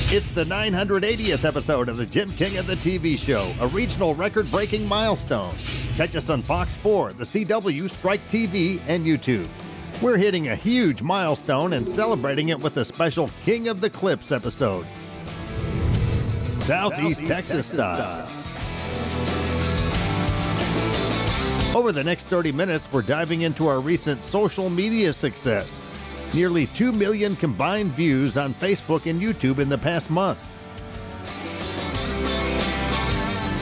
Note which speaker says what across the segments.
Speaker 1: It's the 980th episode of the Jim King of the TV Show, a regional record-breaking milestone. Catch us on Fox 4, the CW, Strike TV, and YouTube. We're hitting a huge milestone and celebrating it with a special King of the Clips episode. Southeast Texas style. Over the next 30 minutes, we're diving into our recent social media success. Nearly 2 million combined views on Facebook and YouTube in the past month.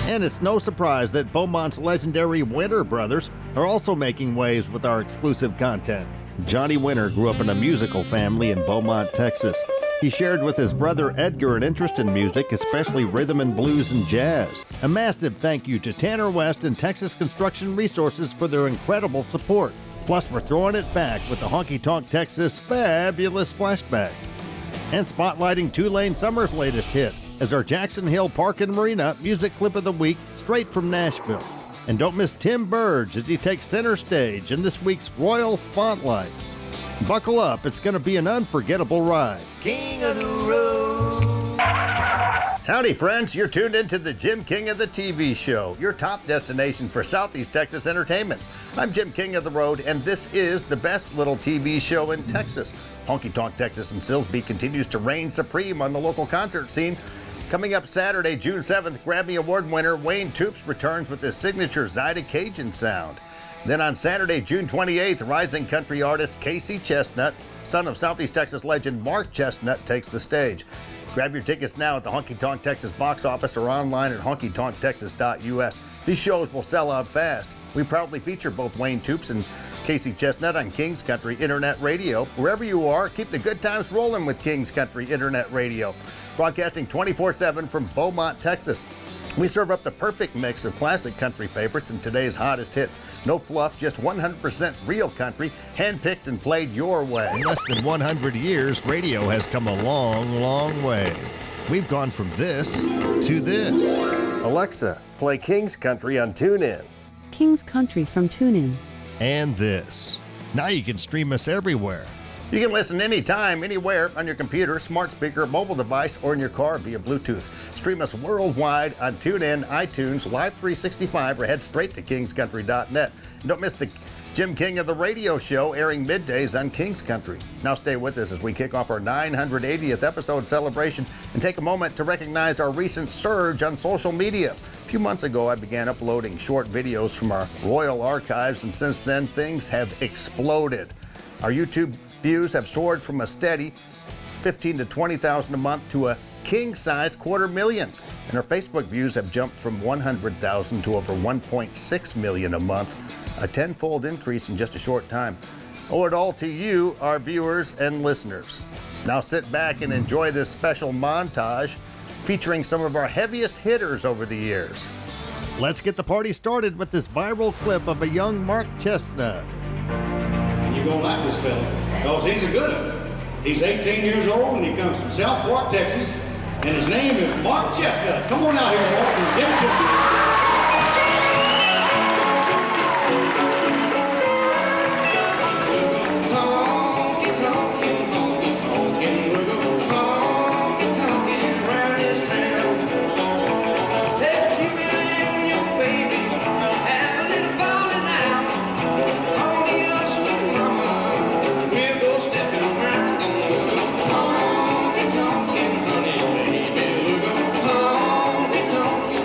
Speaker 1: And it's no surprise that Beaumont's legendary Winter brothers are also making waves with our exclusive content. Johnny Winter grew up in a musical family in Beaumont, Texas. He shared with his brother Edgar an interest in music, especially rhythm and blues and jazz. A massive thank you to Tanner West and Texas Construction Resources for their incredible support. Plus, we're throwing it back with the Honky Tonk Texas Fabulous Flashback. And spotlighting Tulane Summer's latest hit as our Jackson Hill Park and Marina Music Clip of the Week straight from Nashville. And don't miss Tim Burge as he takes center stage in this week's Royal Spotlight. Buckle up, it's going to be an unforgettable ride.
Speaker 2: King of the Road.
Speaker 1: Howdy, friends. You're tuned into the Jim King of the TV Show, your top destination for Southeast Texas entertainment. I'm Jim King of the Road, and this is the best little TV show in Texas. Honky Tonk Texas in Silsbee continues to reign supreme on the local concert scene. Coming up Saturday, June 7th, Grammy Award winner Wayne Toups returns with his signature Zyda Cajun sound. Then on Saturday, June 28th, rising country artist Casey Chestnut, son of Southeast Texas legend Mark Chestnut, takes the stage. Grab your tickets now at the Honky Tonk Texas box office or online at honkytonktexas.us. These shows will sell out fast. We proudly feature both Wayne Toups and Casey Chestnut on Kings Country Internet Radio. Wherever you are, keep the good times rolling with Kings Country Internet Radio. Broadcasting 24/7 from Beaumont, Texas. We serve up the perfect mix of classic country favorites and today's hottest hits. No fluff, just 100% real country, handpicked and played your way. In less than 100 years, radio has come a long, long way. We've gone from this to this. Alexa, play King's Country on TuneIn.
Speaker 3: King's Country from TuneIn.
Speaker 1: And this. Now you can stream us everywhere. You can listen anytime, anywhere on your computer, smart speaker, mobile device, or in your car via Bluetooth. Stream us worldwide on TuneIn, iTunes, Live 365, or head straight to kingscountry.net. And don't miss the Jim King of the Radio Show airing middays on Kings Country. Now stay with us as we kick off our 980th episode celebration and take a moment to recognize our recent surge on social media. A few months ago, I began uploading short videos from our Royal archives, and since then, things have exploded. Our YouTube views have soared from a steady 15,000 to 20,000 a month to a king-sized 250,000. And our Facebook views have jumped from 100,000 to over 1.6 million a month, a tenfold increase in just a short time. Owe it all to you, our viewers and listeners. Now sit back and enjoy this special montage featuring some of our heaviest hitters over the years. Let's get the party started with this viral clip of a young Mark Chestnut.
Speaker 4: You're gonna like this fella, because he's a good one. He's 18 years old and he comes from South Park, Texas, and his name is Mark Chestnut. Come on out here, Mark, and give it to me.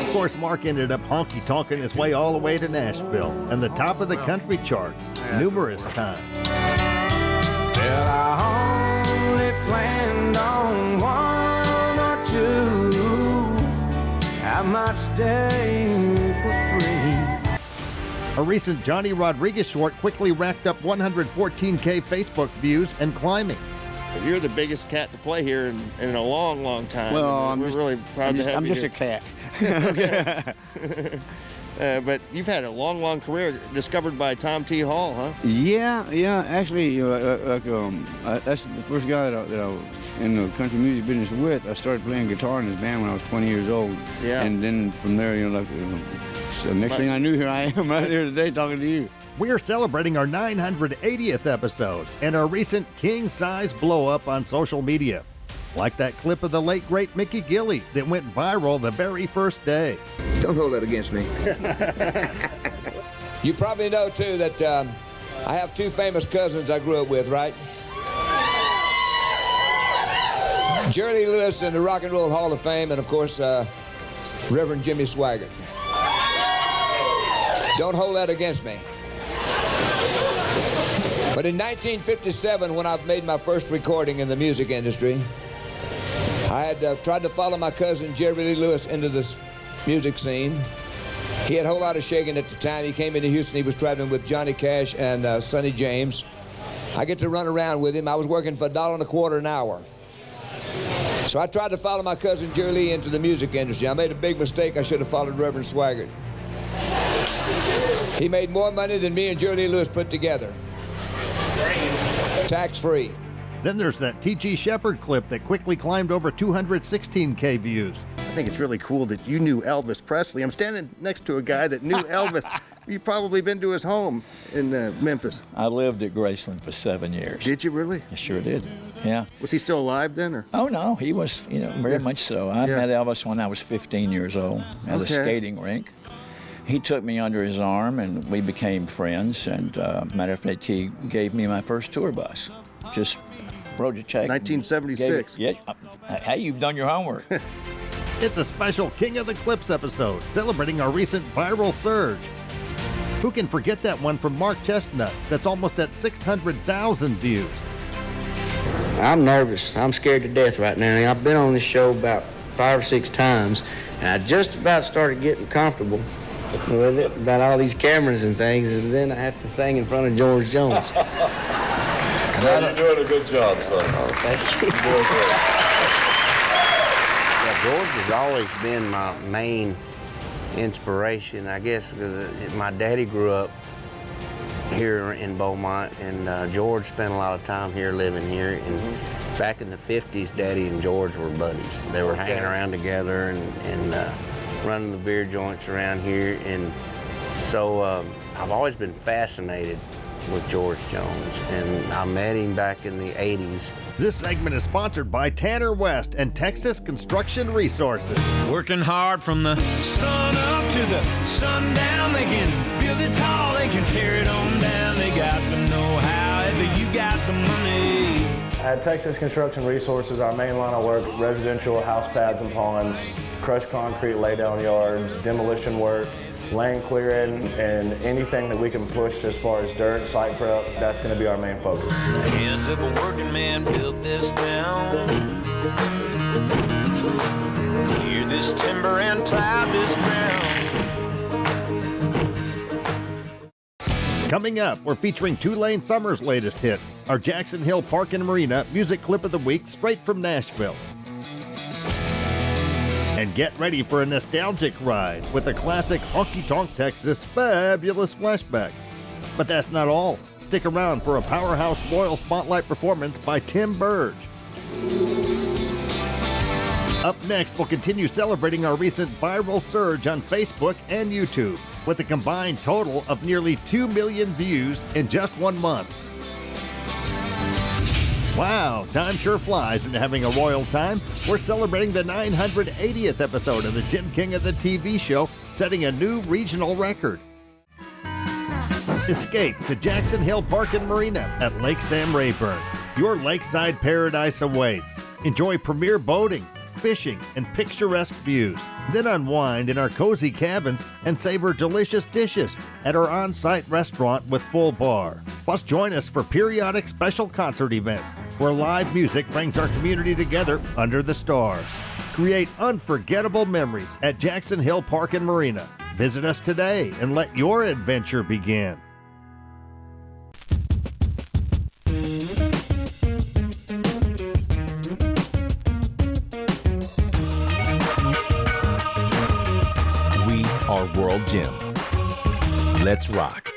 Speaker 1: Of course, Mark ended up honky-tonking his way all the way to Nashville and the top of the country charts numerous times.
Speaker 2: Well, I only planned on one or two. I might stay for free.
Speaker 1: A recent Johnny Rodriguez short quickly racked up 114K Facebook views and climbing.
Speaker 5: You're the biggest cat to play here in a long, long time.
Speaker 6: Well,
Speaker 5: we're really proud to have
Speaker 6: I'm
Speaker 5: you
Speaker 6: just
Speaker 5: here.
Speaker 6: a cat.
Speaker 5: But you've had a long, long career, discovered by Tom T. Hall, huh?
Speaker 6: Yeah. Actually, that's the first guy that I was in the country music business with. I started playing guitar in his band when I was 20 years old.
Speaker 5: Yeah.
Speaker 6: And then from there, so next thing I knew, here I am right here today talking to you.
Speaker 1: We're celebrating our 980th episode and our recent king-size blow-up on social media. like that clip of the late great Mickey Gilley that went viral the very first day.
Speaker 7: Don't hold that against me. You probably know, too, that I have two famous cousins I grew up with, right? Jerry Lee Lewis in the Rock and Roll Hall of Fame, and, of course, Reverend Jimmy Swaggart. Don't hold that against me. But in 1957, when I made my first recording in the music industry, I had tried to follow my cousin Jerry Lee Lewis into this music scene. He had a whole lot of shaking at the time. He came into Houston. He was traveling with Johnny Cash and Sonny James. I get to run around with him. I was working for $1.25 an hour. So I tried to follow my cousin Jerry Lee into the music industry. I made a big mistake. I should have followed Reverend Swaggart. He made more money than me and Jerry Lee Lewis put together. Tax-free.
Speaker 1: Then there's that T.G. Shepherd clip that quickly climbed over 216K views. I think it's really cool that you knew Elvis Presley. I'm standing next to a guy that knew Elvis. You've probably been to his home in Memphis.
Speaker 8: I lived at Graceland for 7 years.
Speaker 1: Did you really?
Speaker 8: I sure did, yeah.
Speaker 1: Was he still alive then? Or?
Speaker 8: Oh, no, he was, very much so. I met Elvis when I was 15 years old at a skating rink. He took me under his arm, and we became friends. And matter of fact, he gave me my first tour bus. Just wrote a check.
Speaker 1: 1976.
Speaker 8: Yeah. Hey, you've done your homework.
Speaker 1: It's a special King of the Clips episode celebrating our recent viral surge. Who can forget that one from Mark Chestnut that's almost at 600,000 views?
Speaker 9: I'm nervous. I'm scared to death right now. I've been on this show about 5 or 6 times, and I just about started getting comfortable with it, about all these cameras and things, and then I have to sing in front of George Jones.
Speaker 10: Well, you're doing a good job, son.
Speaker 9: Oh, thank you. Yeah, George has always been my main inspiration, I guess, because my daddy grew up here in Beaumont, and George spent a lot of time here, living here. And back in the 50s, Daddy and George were buddies. They were hanging around together and running the beer joints around here. And so I've always been fascinated with George Jones, and I met him back in the 80s.
Speaker 1: This segment is sponsored by Tanner West and Texas Construction Resources.
Speaker 2: Working hard from the sun up to the sundown. They can build it tall, they can tear it on down. They got the know-how, if you got the money.
Speaker 11: At Texas Construction Resources, our main line of work, residential house pads and ponds, crushed concrete laydown yards, demolition work, land clearing, and anything that we can push as far as dirt, site prep, that's going to be our main focus.
Speaker 2: The hands of a working man built this town. Clear this timber and plow this ground.
Speaker 1: Coming up, we're featuring Tulane Summer's latest hit, our Jackson Hill Park and Marina music clip of the week straight from Nashville. And get ready for a nostalgic ride with a classic Honky Tonk Texas fabulous flashback. But that's not all. Stick around for a Powerhouse Royal Spotlight performance by Tim Burge. Up next, we'll continue celebrating our recent viral surge on Facebook and YouTube with a combined total of nearly 2 million views in just 1 month. Wow, time sure flies when you're having a royal time. We're celebrating the 980th episode of the Jim King of the TV show, setting a new regional record. Escape to Jackson Hill Park and Marina at Lake Sam Rayburn. Your lakeside paradise awaits. Enjoy premier boating, fishing, and picturesque views. Then unwind in our cozy cabins and savor delicious dishes at our on-site restaurant with full bar. Plus, join us for periodic special concert events where live music brings our community together under the stars. Create unforgettable memories at Jackson Hill Park and Marina. Visit us today and let your adventure begin.
Speaker 12: We are World Gym. Let's rock.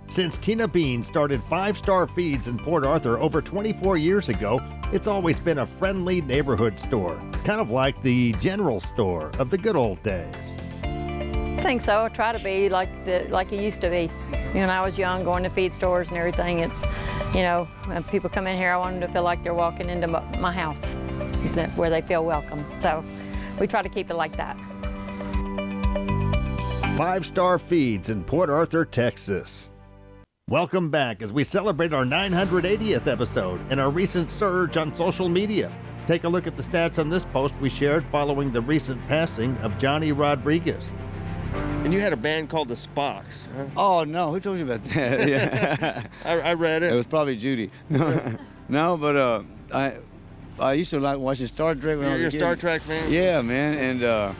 Speaker 1: Since Tina Bean started 5-Star Feeds in Port Arthur over 24 years ago, it's always been a friendly neighborhood store, kind of like the general store of the good old days.
Speaker 13: I think so. I try to be like it used to be. When I was young, going to feed stores and everything. You know, when people come in here, I want them to feel like they're walking into my house, where they feel welcome. So we try to keep it like that.
Speaker 1: 5-star feeds in Port Arthur, Texas. Welcome back as we celebrate our 980th episode and our recent surge on social media. Take a look at the stats on this post we shared following the recent passing of Johnny Rodriguez.
Speaker 5: And you had a band called the Spocks, huh?
Speaker 6: Oh, no. Who told you about that? Yeah.
Speaker 5: I read it.
Speaker 6: It was probably Judy. No, but I used to like watching Star Trek when I was a
Speaker 5: You're a
Speaker 6: kid.
Speaker 5: Star Trek fan?
Speaker 6: Yeah, man. And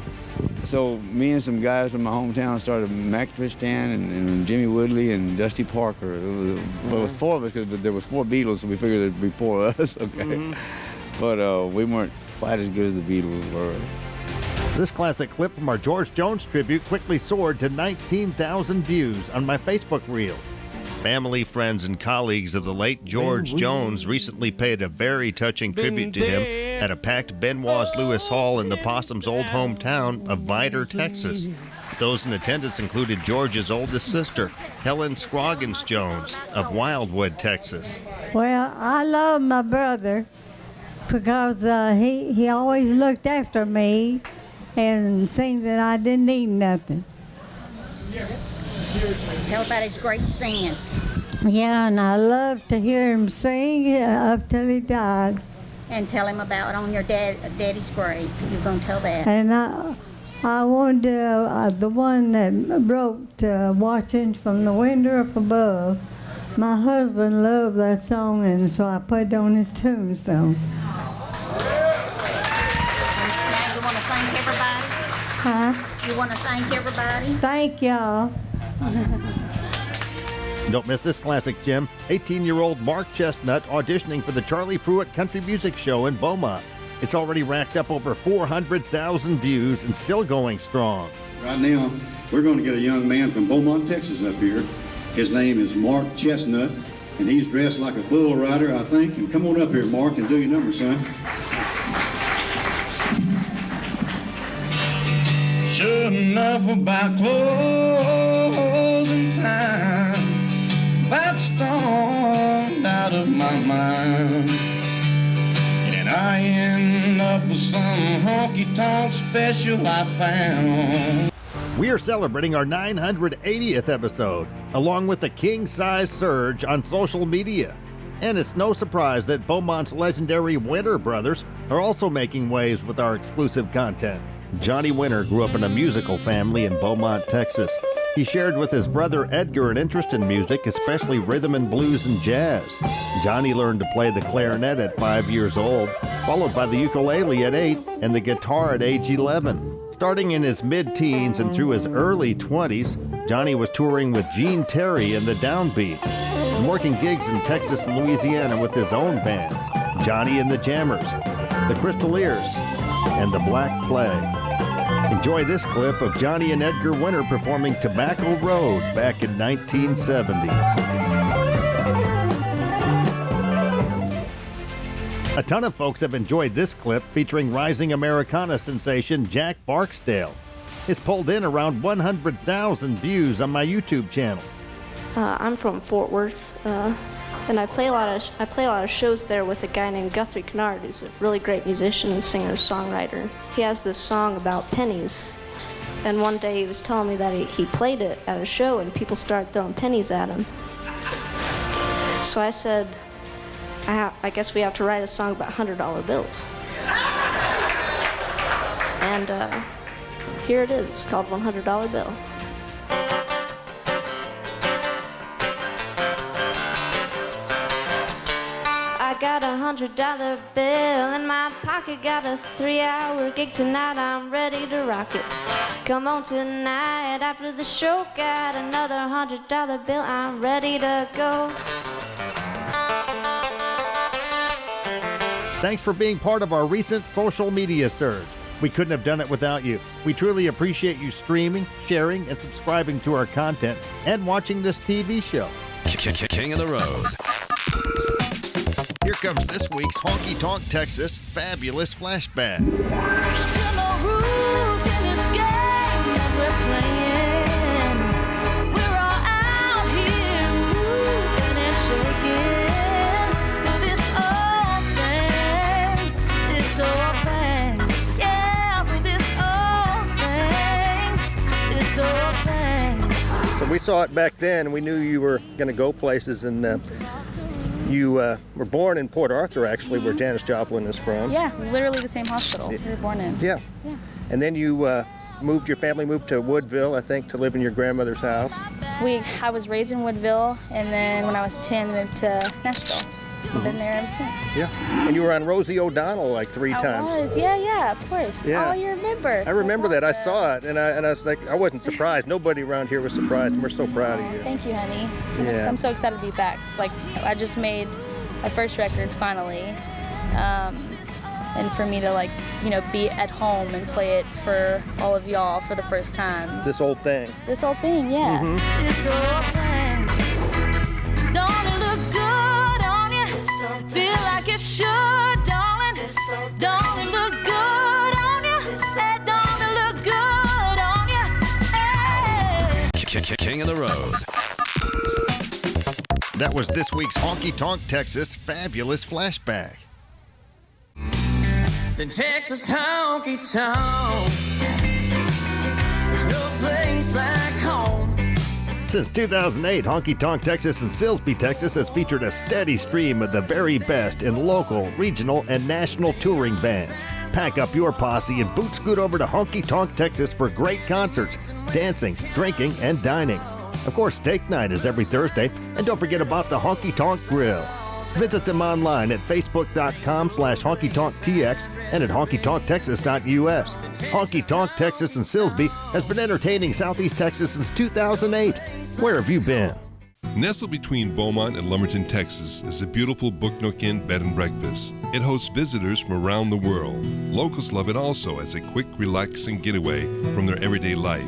Speaker 6: so me and some guys from my hometown started Max Tristan and Jimmy Woodley and Dusty Parker. It was 4 of us because there was 4 Beatles, so we figured there'd be 4 of us, okay? Mm-hmm. But we weren't quite as good as the Beatles were.
Speaker 1: This classic clip from our George Jones tribute quickly soared to 19,000 views on my Facebook reels. Family, friends, and colleagues of the late George Jones recently paid a very touching tribute to him at a packed Benoist Lewis Hall in the Possum's old hometown of Vidor, Texas. Those in attendance included George's oldest sister, Helen Scroggins Jones of Wildwood, Texas.
Speaker 14: Well, I love my brother because he always looked after me and seen that I didn't need nothing.
Speaker 15: Tell about his great singing.
Speaker 14: Yeah, and I loved to hear him sing up till he died.
Speaker 15: And tell him about on your daddy's grave. You're going to tell that.
Speaker 14: And I wanted the one that wrote Watching from the Window Up Above. My husband loved that song, and so I put it on his tombstone.
Speaker 15: Now you want to thank everybody?
Speaker 14: Huh?
Speaker 15: You want to thank everybody?
Speaker 14: Thank y'all.
Speaker 1: Don't miss this classic gem, 18-year-old Mark Chestnut auditioning for the Charlie Pruitt Country Music Show in Beaumont. It's already racked up over 400,000 views and still going strong.
Speaker 4: Right now, we're going to get a young man from Beaumont, Texas up here. His name is Mark Chestnut, and he's dressed like a bull rider, I think. And come on up here, Mark, and do your number, son.
Speaker 2: Sure enough about closing time, that stormed out of my mind, and I end up with some honky-tonk special I found.
Speaker 1: We are celebrating our 980th episode, along with a king-size surge on social media. And it's no surprise that Beaumont's legendary Winter brothers are also making waves with our exclusive content. Johnny Winter grew up in a musical family in Beaumont, Texas. He shared with his brother Edgar an interest in music, especially rhythm and blues and jazz. Johnny learned to play the clarinet at 5 years old, followed by the ukulele at 8 and the guitar at age 11. Starting in his mid-teens and through his early 20s, Johnny was touring with Gene Terry and the Downbeats and working gigs in Texas and Louisiana with his own bands, Johnny and the Jammers, the Crystal Ears, and the Black Plague. Enjoy this clip of Johnny and Edgar Winter performing Tobacco Road back in 1970. A ton of folks have enjoyed this clip featuring rising Americana sensation Jack Barksdale. It's pulled in around 100,000 views on my YouTube channel.
Speaker 16: I'm from Fort Worth, and I play a lot of shows there with a guy named Guthrie Kennard, who's a really great musician, singer, songwriter. He has this song about pennies, and one day he was telling me that he played it at a show and people started throwing pennies at him. So I said, I guess we have to write a song about $100 bills. And here it is. It's called $100 Bill. I got $100 bill in my pocket, got a 3-hour gig tonight, I'm ready to rock it. Come on tonight after the show, got another $100 bill, I'm ready to go.
Speaker 1: Thanks for being part of our recent social media surge. We couldn't have done it without you. We truly appreciate you streaming, sharing, and subscribing to our content and watching this TV show.
Speaker 12: King of the Road.
Speaker 1: Here comes this week's Honky Tonk Texas Fabulous Flashback.
Speaker 2: Still no rules in this game that we're playing. We're all out here moving and shaking.
Speaker 1: We saw it back then, and we knew you were going to go places, and you were born in Port Arthur, actually, where Janis Joplin is from.
Speaker 17: Yeah, literally the same hospital we were born in.
Speaker 1: Yeah. And then you your family moved to Woodville, I think, to live in your grandmother's house.
Speaker 17: I was raised in Woodville, and then when I was 10, moved to Nashville. I've been there ever since.
Speaker 1: Yeah. And you were on Rosie O'Donnell like 3 times.
Speaker 17: I was, yeah, of course.
Speaker 1: Yeah.
Speaker 17: Oh, you remember.
Speaker 1: I remember that. I saw it, and I was like, I wasn't surprised. Nobody around here was surprised, and we're so proud of you.
Speaker 17: Thank you, honey.
Speaker 1: Yeah.
Speaker 17: I'm so excited to be back. Like, I just made my first record finally. And for me to, like, you know, be at home and play it for all of y'all for the first time.
Speaker 1: This old thing.
Speaker 17: This old thing, yeah.
Speaker 1: Mm-hmm.
Speaker 2: This old thing. Don't it look good on you? Feel like it should, darling. Don't it look good on you? Said, don't it look good on you? Hey.
Speaker 12: King of the Road.
Speaker 1: That was this week's Honky Tonk Texas Fabulous Flashback.
Speaker 2: The Texas honky tonk. There's no place like home.
Speaker 1: Since 2008, Honky Tonk Texas and Silsbee, Texas has featured a steady stream of the very best in local, regional, and national touring bands. Pack up your posse and boot scoot over to Honky Tonk Texas for great concerts, dancing, drinking, and dining. Of course, steak night is every Thursday, and don't forget about the Honky Tonk Grill. Visit them online at facebook.com/honkytonktx and at honkytonktexas.us. Honky Tonk Texas and Silsbee has been entertaining Southeast Texas since 2008. Where have you been?
Speaker 18: Nestled between Beaumont and Lumberton, Texas, is the beautiful Book Nook Inn Bed and Breakfast. It hosts visitors from around the world. Locals love it also as a quick, relaxing getaway from their everyday life.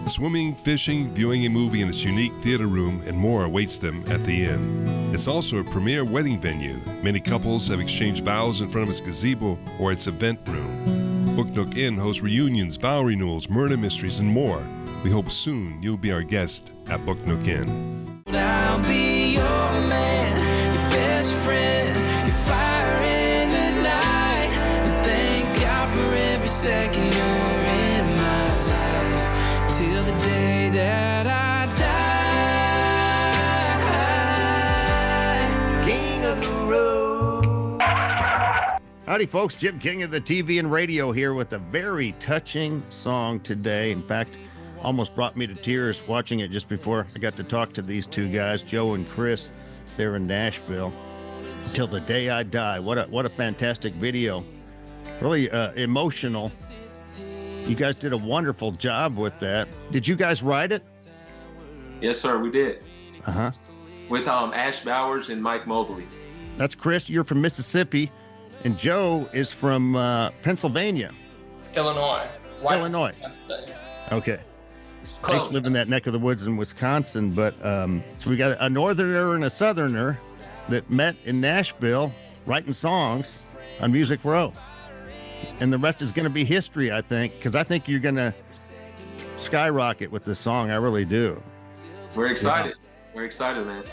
Speaker 18: Swimming, fishing, viewing a movie in its unique theater room, and more awaits them at the inn. It's also a premier wedding venue. Many couples have exchanged vows in front of its gazebo or its event room. Book Nook Inn hosts reunions, vow renewals, murder mysteries, and more. We hope soon you'll be our guest at Book Nook Inn.
Speaker 2: I'll be your man, your best friend, your fire in the night. And thank God for every second you're in my life. Till the day that I die.
Speaker 1: King of the Road. Howdy, folks. Jim King of the TV and radio here with a very touching song today. In fact, almost brought me to tears watching it just before I got to talk to these two guys, Joe and Chris, there in Nashville. Till the Day I Die. What a fantastic video. Really emotional. You guys did a wonderful job with that. Did you guys write it?
Speaker 19: Yes, sir, we did.
Speaker 1: Uh-huh.
Speaker 19: With Ash Bowers and Mike Mobley.
Speaker 1: That's Chris. You're from Mississippi. And Joe is from Pennsylvania.
Speaker 20: Illinois.
Speaker 1: Illinois. Okay. I used to live in that neck of the woods in Wisconsin, but so we got a northerner and a southerner that met in Nashville writing songs on Music Row. And the rest is going to be history, I think, because I think you're going to skyrocket with this song. I really do.
Speaker 19: We're excited. Yeah. We're excited, man.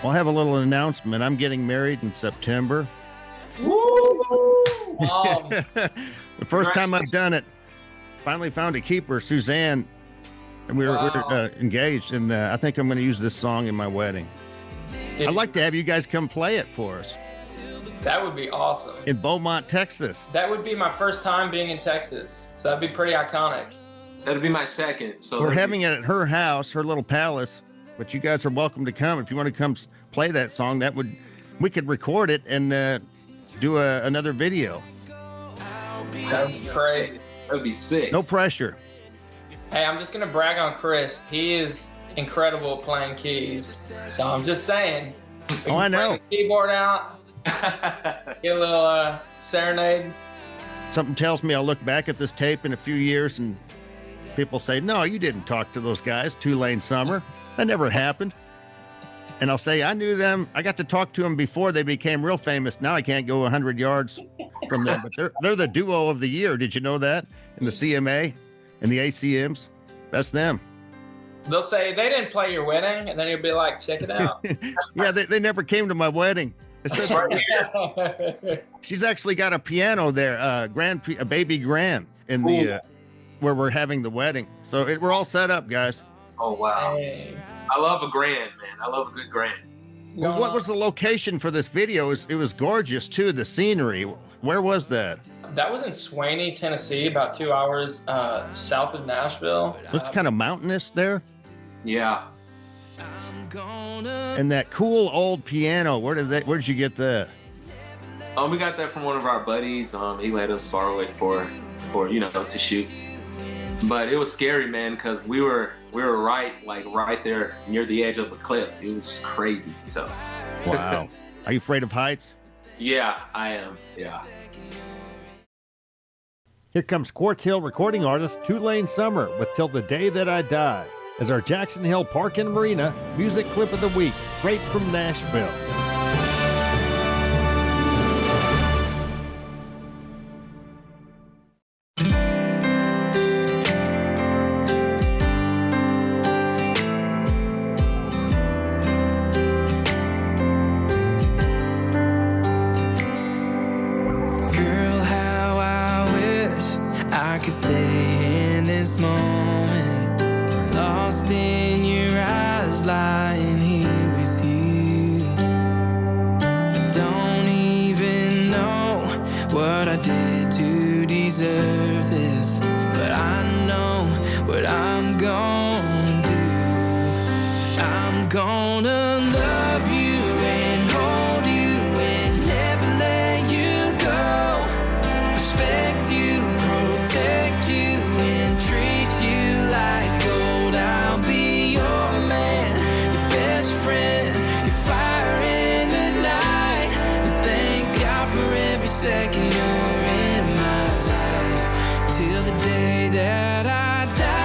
Speaker 1: I'll have a little announcement. I'm getting married in September.
Speaker 20: Woo!
Speaker 1: The first time I've done it, finally found a keeper, Suzanne. And we were engaged, and I think I'm going to use this song in my wedding. I'd like to have you guys come play it for us.
Speaker 20: That would be awesome.
Speaker 1: In Beaumont, Texas.
Speaker 20: That would be my first time being in Texas, so that'd be pretty iconic.
Speaker 19: That'd be my second. So
Speaker 1: we're having it at her house, her little palace, but you guys are welcome to come. If you want to come play that song, we could record it and do another video.
Speaker 20: That'd be crazy.
Speaker 19: That'd be sick.
Speaker 1: No pressure.
Speaker 20: Hey, I'm just going to brag on Chris. He is incredible playing keys. So I'm just saying.
Speaker 1: Oh, I know.
Speaker 20: Bring the keyboard out. Get a little serenade.
Speaker 1: Something tells me I'll look back at this tape in a few years and people say, no, you didn't talk to those guys, Tulane Summer. That never happened. And I'll say, I knew them. I got to talk to them before they became real famous. Now I can't go 100 yards from them. But they're the duo of the year. Did you know that? In the CMA and the ACMs? That's them.
Speaker 20: They'll say, they didn't play your wedding. And then you'll be like, check it out.
Speaker 1: Yeah, they never came to my wedding. She's actually got a piano there, a baby grand in the where we're having the wedding. So we're all set up, guys.
Speaker 19: Oh, wow.
Speaker 20: Hey.
Speaker 19: I love a grand, man. I love a good grand.
Speaker 1: Well, what was the location for this video? It was gorgeous, too, the scenery. Where was that?
Speaker 20: That was in Swaney, Tennessee, about 2 hours south of Nashville.
Speaker 1: Looks kind of mountainous there.
Speaker 19: Yeah.
Speaker 1: And that cool old piano, where did you get that?
Speaker 19: We got that from one of our buddies. He let us borrow it for to shoot. But it was scary, man, because we were right there near the edge of the cliff. It was crazy. So.
Speaker 1: Wow. Are you afraid of heights?
Speaker 19: Yeah, I am. Yeah.
Speaker 1: Here comes Quartz Hill recording artist Tulane Summer with Till the Day That I Die as our Jackson Hill Park and Marina music clip of the week, straight from Nashville.
Speaker 21: Stay in this moment, lost in your eyes, lying here with you. Don't even know what I did to deserve this, but I know what I'm gonna do. I'm gonna love you and hold you and never let you go. Respect you, protect you and treat you like gold. I'll be your man, your best friend, your fire in the night. And thank God for every second you're in my life, till the day that I die.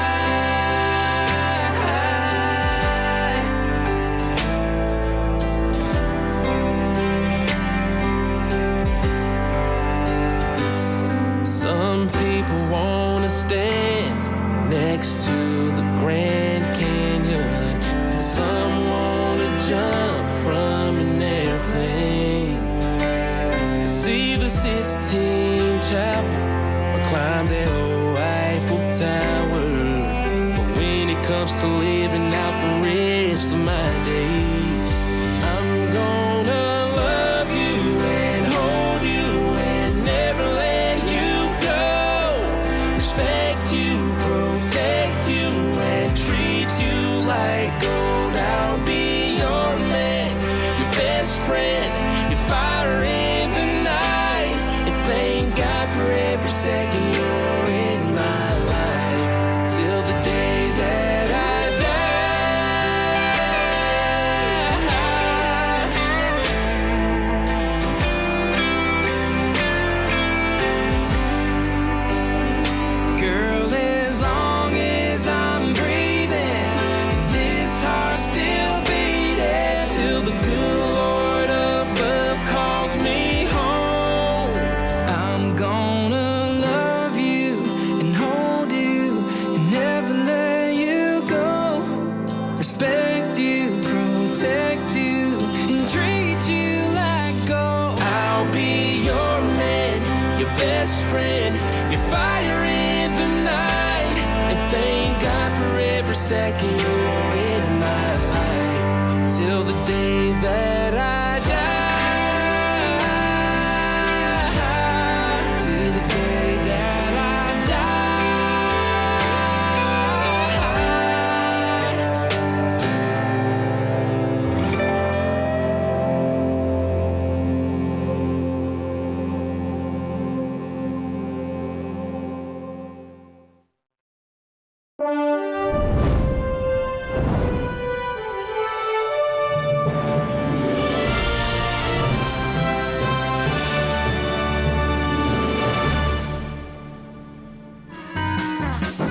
Speaker 21: Some people wanna stand next to the Grand Canyon. Some wanna jump from an airplane, see the Sistine Chapel, or climb the old Eiffel Tower. But when it comes to living out the rest of my days, I'm gonna love you and hold you and never let you go. Respect you, protect you, and treat you like gold. I'll be your man, your best friend, your fire in the night. And thank God for every second you're in my life, till the day that I die. Girl, as long as I'm breathing and this heart still beating, till the good Lord above calls me home, I'm gonna love you and hold you and never let you go. Respect you, protect you, and treat you like gold. I'll be your man, your best friend, your fire in the night. And thank God for every second you're in my life, till the day that I die. Till the day that I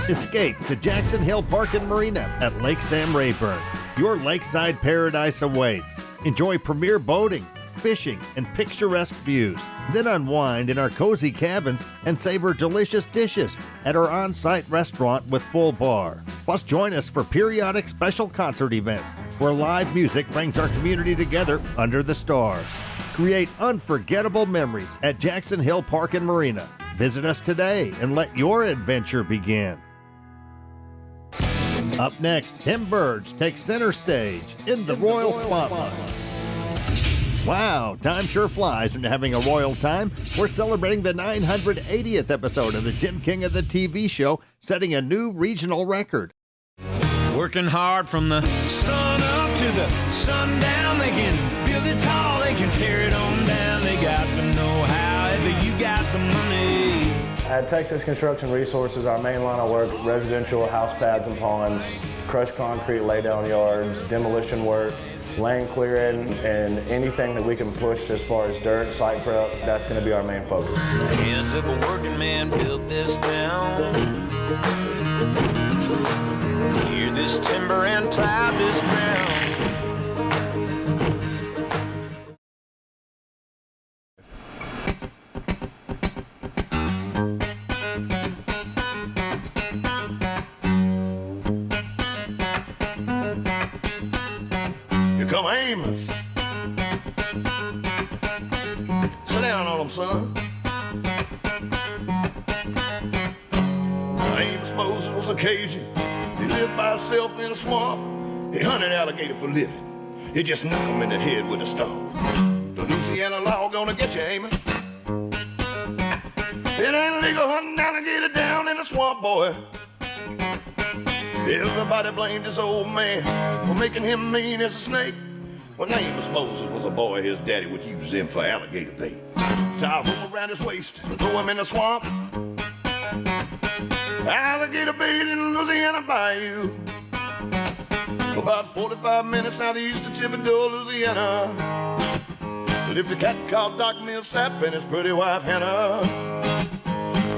Speaker 1: Escape to Jackson Hill Park and Marina at Lake Sam Rayburn. Your lakeside paradise awaits. Enjoy premier boating, fishing, and picturesque views. Then unwind in our cozy cabins and savor delicious dishes at our on-site restaurant with full bar. Plus, join us for periodic special concert events where live music brings our community together under the stars. Create unforgettable memories at Jackson Hill Park and Marina. Visit us today and let your adventure begin. Up next, Tim Burge takes center stage in the Royal Spotlight. Wow, time sure flies when you're having a royal time. We're celebrating the 980th episode of the Jim King of the TV show, setting a new regional record.
Speaker 21: Working hard from the sun up to the sundown. They can build it tall, they can tear it on down. They got the know-how, if you got the money.
Speaker 11: At Texas Construction Resources, our main line of work, residential house pads and ponds, crushed concrete laydown yards, demolition work, land clearing, and anything that we can push as far as dirt, site prep, that's going to be our main focus.
Speaker 21: Hands of a working man built this town. Clear this timber and plow this ground.
Speaker 3: Here come Amos. Sit down on him, son. Amos Moses was a Cajun. He lived by himself in a swamp. He hunted alligator for living. He just knocked him in the head with a stone. The Louisiana law gonna get you, Amos. It ain't legal hunting alligator down in the swamp, boy. Everybody blamed this old man for making him mean as a snake. When Amos Moses was a boy, his daddy would use him for alligator bait. Tie a rope around his waist and throw him in the swamp. Alligator bait in Louisiana bayou. About 45 minutes southeast of Thibodaux, Louisiana, lived a cat called Doc Millsap and his pretty wife Hannah.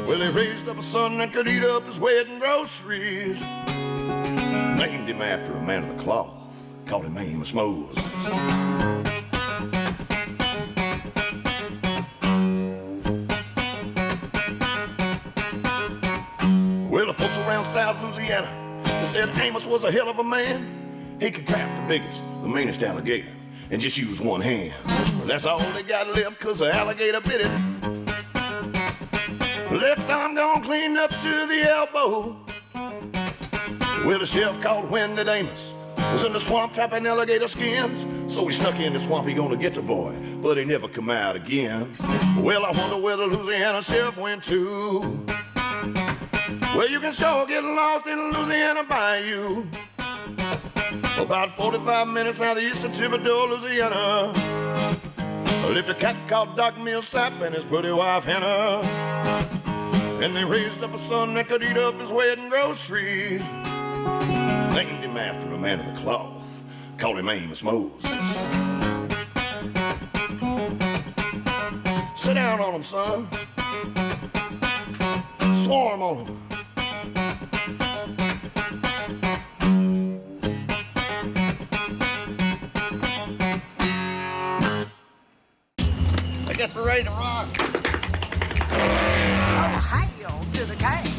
Speaker 3: Well, he raised up a son that could eat up his wedding groceries. Named him after a man of the cloth, called him Amos Moses. Well, the folks around South Louisiana, they said Amos was a hell of a man. He could trap the biggest, the meanest alligator, and just use one hand. Well, that's all they got left, 'cause the alligator bit it. Left arm gone clean up to the elbow. Well, the sheriff called when that Amos was in the swamp trapping alligator skins. So he snuck in the swamp, he gonna get the boy, but he never come out again. Well, I wonder where the Louisiana sheriff went to. Well, you can sure get lost in Louisiana bayou. About 45 minutes southeast of Thibodaux, Louisiana, lived a cat called Doc Millsap and his pretty wife Hannah. And they raised up a son that could eat up his wedding groceries. Named him after a man of the cloth, called him Amos Moses. Sit down on him, son. Swarm on him. I guess we're ready to rock.
Speaker 22: Oh, hail to the king.